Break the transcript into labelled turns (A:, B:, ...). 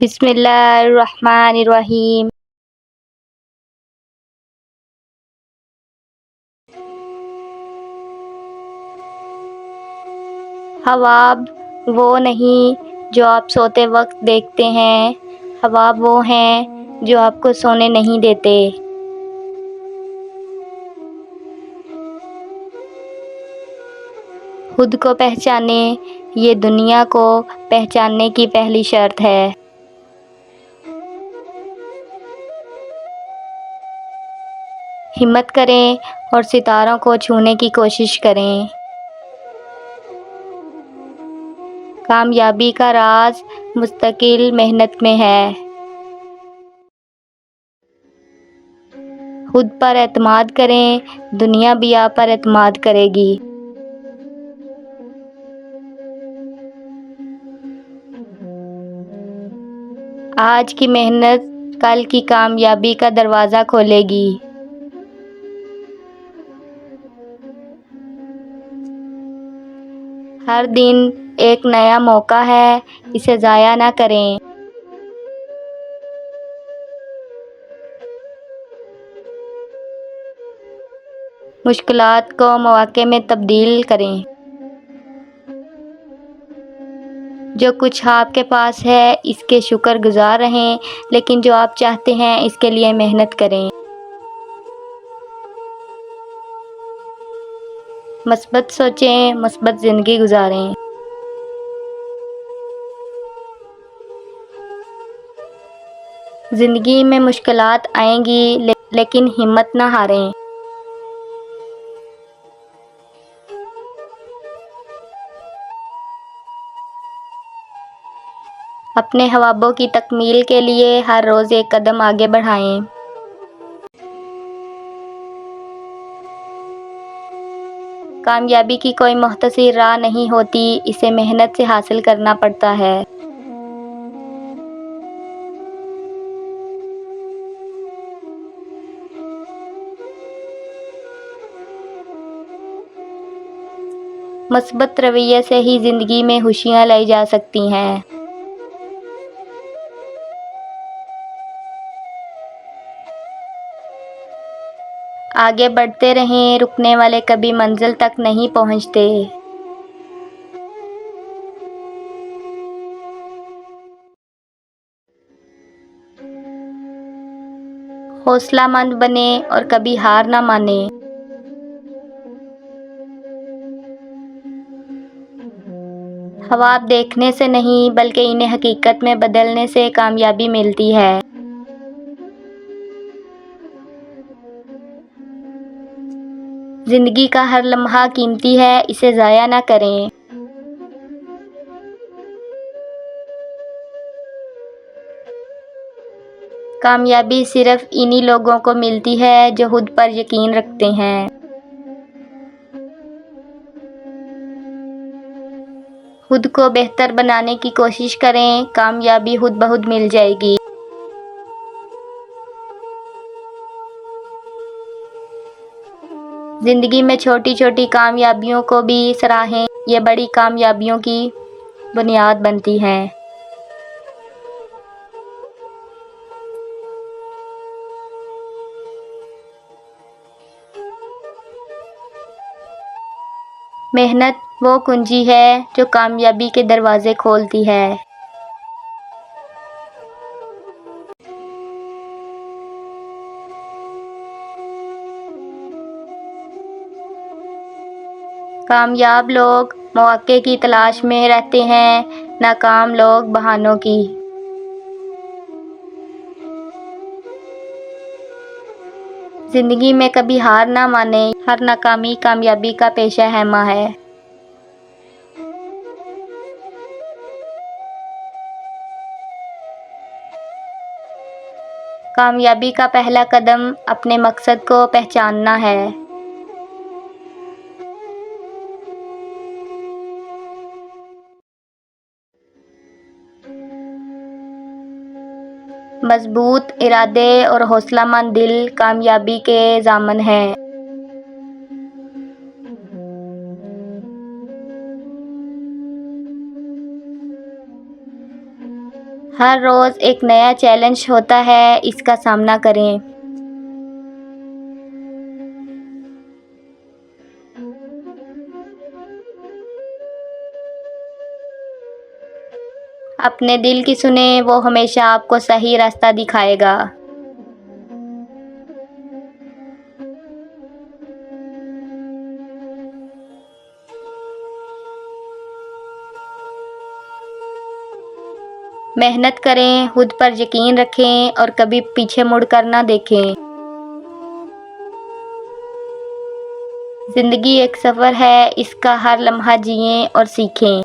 A: بسم اللہ الرحمن الرحیم۔ خواب وہ نہیں جو آپ سوتے وقت دیکھتے ہیں، خواب وہ ہیں جو آپ کو سونے نہیں دیتے۔ خود کو پہچانیں، یہ دنیا کو پہچاننے کی پہلی شرط ہے۔ ہمت کریں اور ستاروں کو چھونے کی کوشش کریں۔ کامیابی کا راز مستقل محنت میں ہے۔ خود پر اعتماد کریں، دنیا بھی آپ پر اعتماد کرے گی۔ آج کی محنت کل کی کامیابی کا دروازہ کھولے گی۔ ہر دن ایک نیا موقع ہے، اسے ضائع نہ کریں۔ مشکلات کو مواقع میں تبدیل کریں۔ جو کچھ آپ کے پاس ہے اس کے شکر گزار رہیں، لیکن جو آپ چاہتے ہیں اس کے لیے محنت کریں۔ مثبت سوچیں، مثبت زندگی گزاریں۔ زندگی میں مشکلات آئیں گی، لیکن ہمت نہ ہاریں۔ اپنے خوابوں کی تکمیل کے لیے ہر روز ایک قدم آگے بڑھائیں۔ کامیابی کی کوئی مختصر راہ نہیں ہوتی، اسے محنت سے حاصل کرنا پڑتا ہے۔ مثبت رویے سے ہی زندگی میں خوشیاں لائی جا سکتی ہیں۔ آگے بڑھتے رہیں، رکنے والے کبھی منزل تک نہیں پہنچتے۔ حوصلہ مند بنیں اور کبھی ہار نہ مانیں۔ خواب دیکھنے سے نہیں بلکہ انہیں حقیقت میں بدلنے سے کامیابی ملتی ہے۔ زندگی کا ہر لمحہ قیمتی ہے، اسے ضائع نہ کریں۔ کامیابی صرف انہی لوگوں کو ملتی ہے جو خود پر یقین رکھتے ہیں۔ خود کو بہتر بنانے کی کوشش کریں، کامیابی خود بخود مل جائے گی۔ زندگی میں چھوٹی چھوٹی کامیابیوں کو بھی سراہیں، یہ بڑی کامیابیوں کی بنیاد بنتی ہیں۔ محنت وہ کنجی ہے جو کامیابی کے دروازے کھولتی ہے۔ کامیاب لوگ مواقع کی تلاش میں رہتے ہیں، ناکام لوگ بہانوں کی۔ زندگی میں کبھی ہار نہ مانیں، ہر ناکامی کامیابی کا پیشہ خیمہ ہے۔ کامیابی کا پہلا قدم اپنے مقصد کو پہچاننا ہے۔ مضبوط ارادے اور حوصلہ مند دل کامیابی کے ضامن ہیں۔ ہر روز ایک نیا چیلنج ہوتا ہے، اس کا سامنا کریں۔ اپنے دل کی سنیں، وہ ہمیشہ آپ کو صحیح راستہ دکھائے گا۔ محنت کریں، خود پر یقین رکھیں اور کبھی پیچھے مڑ کر نہ دیکھیں۔ زندگی ایک سفر ہے، اس کا ہر لمحہ جئیں اور سیکھیں۔